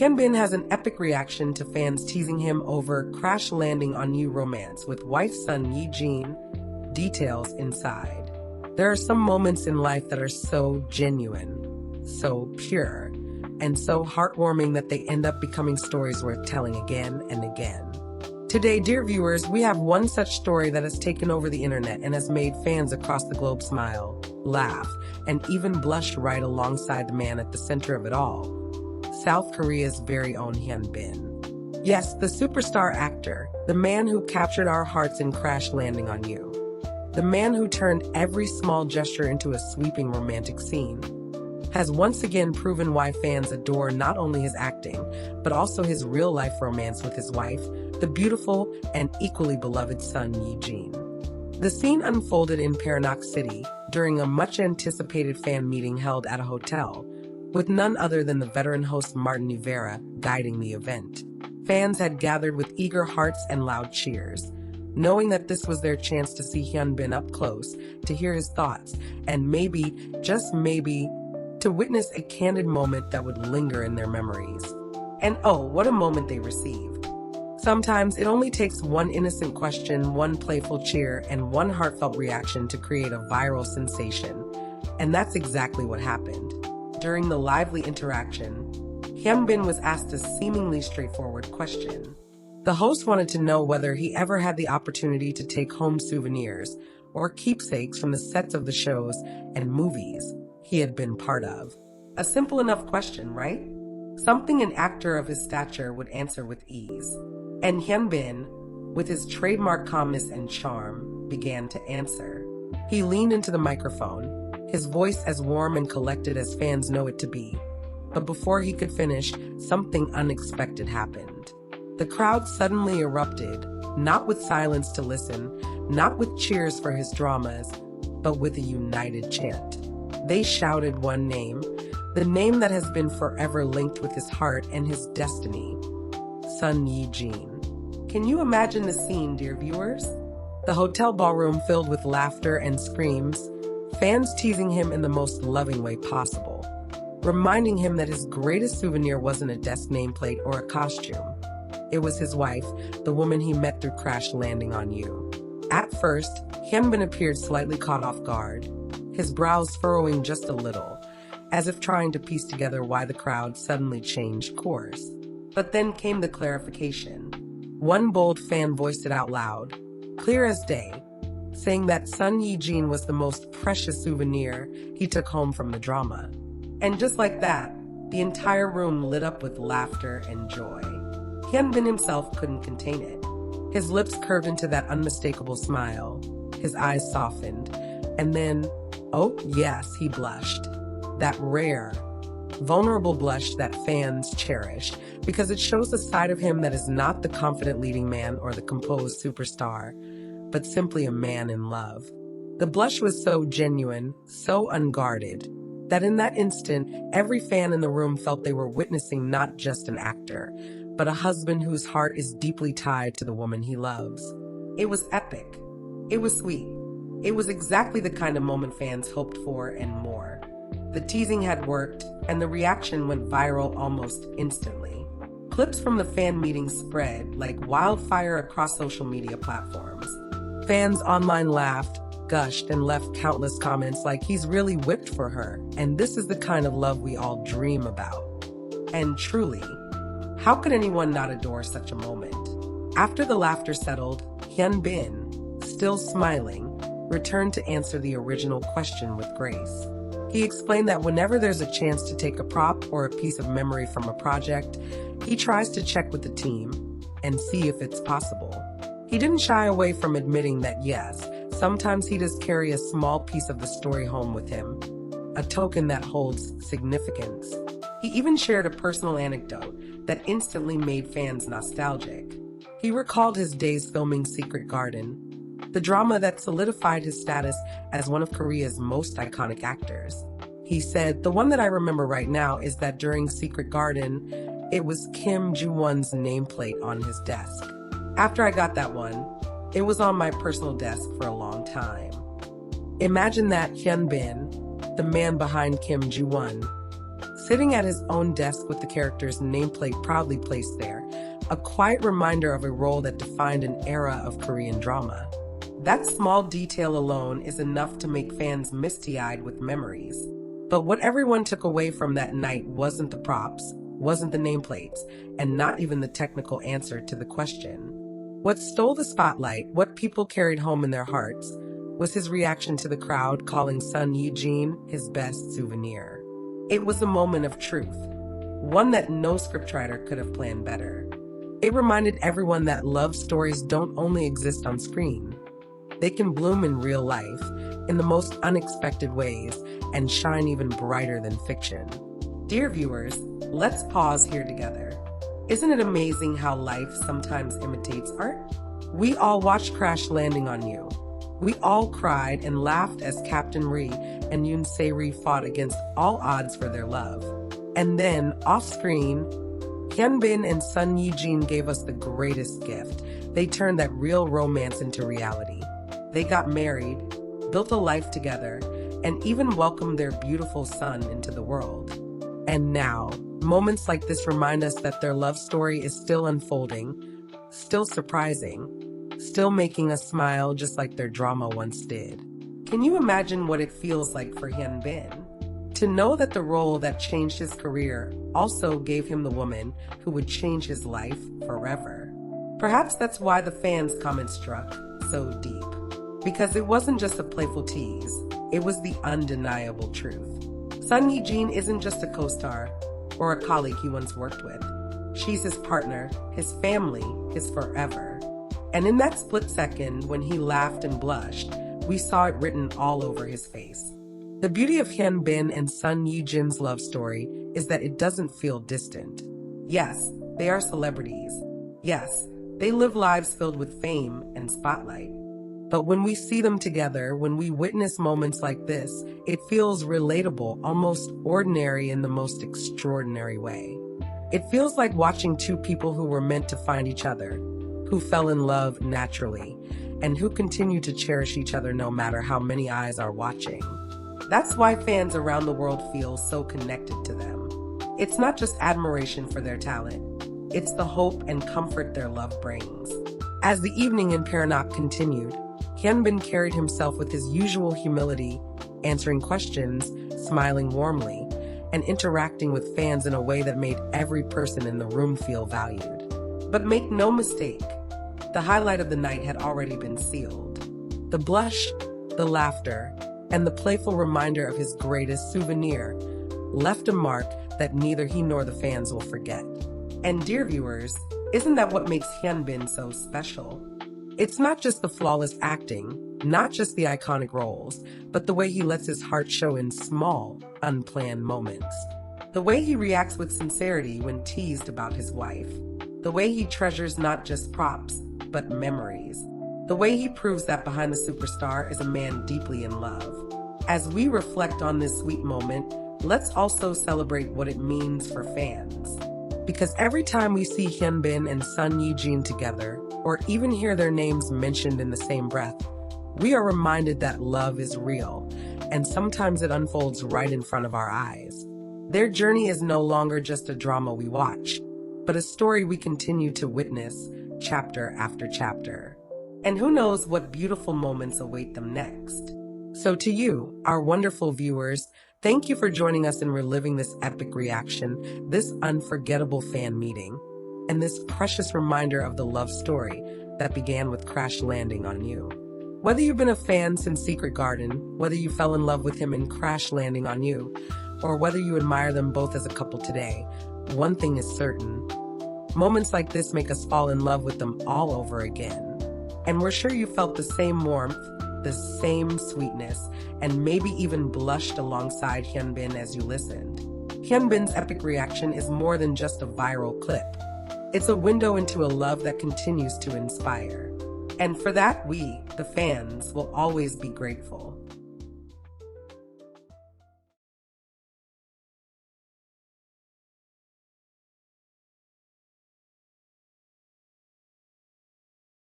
Hyun has an epic reaction to fans teasing him over crash landing on you romance with wife Son Ye Jin. Details inside. There are some moments in life that are so genuine, so pure, and so heartwarming that they end up becoming stories worth telling again and again. Today, dear viewers, we have one such story that has taken over the internet and has made fans across the globe smile, laugh, and even blush right alongside the man at the center of it all, South Korea's very own Hyun. Yes, the superstar actor, the man who captured our hearts in Crash Landing on You. The man who turned every small gesture into a sweeping romantic scene, has once again proven why fans adore not only his acting, but also his real-life romance with his wife, the beautiful and equally beloved Son Ye Jin. The scene unfolded in Paranaque City during a much-anticipated fan meeting held at a hotel, with none other than the veteran host Martin Nievera guiding the event. Fans had gathered with eager hearts and loud cheers, knowing that this was their chance to see Hyun up close, to hear his thoughts, and maybe, just maybe, to witness a candid moment that would linger in their memories. And oh, what a moment they received. Sometimes it only takes one innocent question, one playful cheer, and one heartfelt reaction to create a viral sensation. And that's exactly what happened. During the lively interaction, Hyun was asked a seemingly straightforward question. The host wanted to know whether he ever had the opportunity to take home souvenirs or keepsakes from the sets of the shows and movies he had been part of. A simple enough question, right? Something an actor of his stature would answer with ease. And Hyun, with his trademark calmness and charm, began to answer. He leaned into the microphone, his voice as warm and collected as fans know it to be. But before he could finish, something unexpected happened. The crowd suddenly erupted, not with silence to listen, not with cheers for his dramas, but with a united chant. They shouted one name, the name that has been forever linked with his heart and his destiny, Son Ye Jin. Can you imagine the scene, dear viewers? The hotel ballroom filled with laughter and screams, fans teasing him in the most loving way possible, reminding him that his greatest souvenir wasn't a desk nameplate or a costume. It was his wife, the woman he met through Crash Landing on You. At first, Hyun appeared slightly caught off guard, his brows furrowing just a little, as if trying to piece together why the crowd suddenly changed course. But then came the clarification. One bold fan voiced it out loud, clear as day, saying that Son Ye Jin was the most precious souvenir he took home from the drama. And just like that, the entire room lit up with laughter and joy. Hyun himself couldn't contain it. His lips curved into that unmistakable smile, his eyes softened, and then, oh yes, he blushed. That rare, vulnerable blush that fans cherish, because it shows a side of him that is not the confident leading man or the composed superstar, but simply a man in love. The blush was so genuine, so unguarded, that in that instant, every fan in the room felt they were witnessing not just an actor, but a husband whose heart is deeply tied to the woman he loves. It was epic. It was sweet. It was exactly the kind of moment fans hoped for and more. The teasing had worked, and the reaction went viral almost instantly. Clips from the fan meeting spread like wildfire across social media platforms. Fans online laughed, gushed, and left countless comments like he's really whipped for her, and this is the kind of love we all dream about. And truly, how could anyone not adore such a moment? After the laughter settled, Hyun, still smiling, returned to answer the original question with grace. He explained that whenever there's a chance to take a prop or a piece of memory from a project, he tries to check with the team and see if it's possible. He didn't shy away from admitting that yes, sometimes he does carry a small piece of the story home with him, a token that holds significance. He even shared a personal anecdote that instantly made fans nostalgic. He recalled his days filming Secret Garden, the drama that solidified his status as one of Korea's most iconic actors. He said, "The one that I remember right now is that during Secret Garden, it was Kim Joo-won's nameplate on his desk. After I got that one, it was on my personal desk for a long time." Imagine that, Hyun, the man behind Kim Joo-won, sitting at his own desk with the character's nameplate proudly placed there, a quiet reminder of a role that defined an era of Korean drama. That small detail alone is enough to make fans misty-eyed with memories. But what everyone took away from that night wasn't the props, wasn't the nameplates, and not even the technical answer to the question. What stole the spotlight, what people carried home in their hearts, was his reaction to the crowd calling Son Ye Jin his best souvenir. It was a moment of truth, one that no scriptwriter could have planned better. It reminded everyone that love stories don't only exist on screen. They can bloom in real life, in the most unexpected ways, and shine even brighter than fiction. Dear viewers, let's pause here together. Isn't it amazing how life sometimes imitates art? We all watched Crash Landing on You. We all cried and laughed as Captain Ri and Yoon Se-ri fought against all odds for their love. And then, off-screen, Hyun and Son Ye Jin gave us the greatest gift. They turned that real romance into reality. They got married, built a life together, and even welcomed their beautiful son into the world. And now, moments like this remind us that their love story is still unfolding, still surprising, still making us smile just like their drama once did. Can you imagine what it feels like for Hyun to know that the role that changed his career also gave him the woman who would change his life forever? Perhaps that's why the fans' comment struck so deep. Because it wasn't just a playful tease, it was the undeniable truth. Son Ye Jin isn't just a co-star or a colleague he once worked with. She's his partner, his family, his forever. And in that split second when he laughed and blushed, we saw it written all over his face. The beauty of Hyun and Son Ye Jin's love story is that it doesn't feel distant. Yes, they are celebrities. Yes, they live lives filled with fame and spotlight. But when we see them together, when we witness moments like this, it feels relatable, almost ordinary in the most extraordinary way. It feels like watching two people who were meant to find each other, who fell in love naturally, and who continue to cherish each other no matter how many eyes are watching. That's why fans around the world feel so connected to them. It's not just admiration for their talent, it's the hope and comfort their love brings. As the evening in Paranaque continued, Hyun carried himself with his usual humility, answering questions, smiling warmly, and interacting with fans in a way that made every person in the room feel valued. But make no mistake, the highlight of the night had already been sealed. The blush, the laughter, and the playful reminder of his greatest souvenir left a mark that neither he nor the fans will forget. And dear viewers, isn't that what makes Hyun so special? It's not just the flawless acting, not just the iconic roles, but the way he lets his heart show in small, unplanned moments. The way he reacts with sincerity when teased about his wife. The way he treasures not just props, but memories. The way he proves that behind the superstar is a man deeply in love. As we reflect on this sweet moment, let's also celebrate what it means for fans. Because every time we see Hyun and Son Ye Jin together, or even hear their names mentioned in the same breath, we are reminded that love is real, and sometimes it unfolds right in front of our eyes. Their journey is no longer just a drama we watch, but a story we continue to witness, chapter after chapter. And who knows what beautiful moments await them next. So to you, our wonderful viewers, thank you for joining us in reliving this epic reaction, this unforgettable fan meeting, and this precious reminder of the love story that began with Crash Landing on You. Whether you've been a fan since Secret Garden, whether you fell in love with him in Crash Landing on You, or whether you admire them both as a couple today, one thing is certain. Moments like this make us fall in love with them all over again. And we're sure you felt the same warmth, the same sweetness, and maybe even blushed alongside Hyun as you listened. Hyun's epic reaction is more than just a viral clip. It's a window into a love that continues to inspire. And for that, we, the fans, will always be grateful.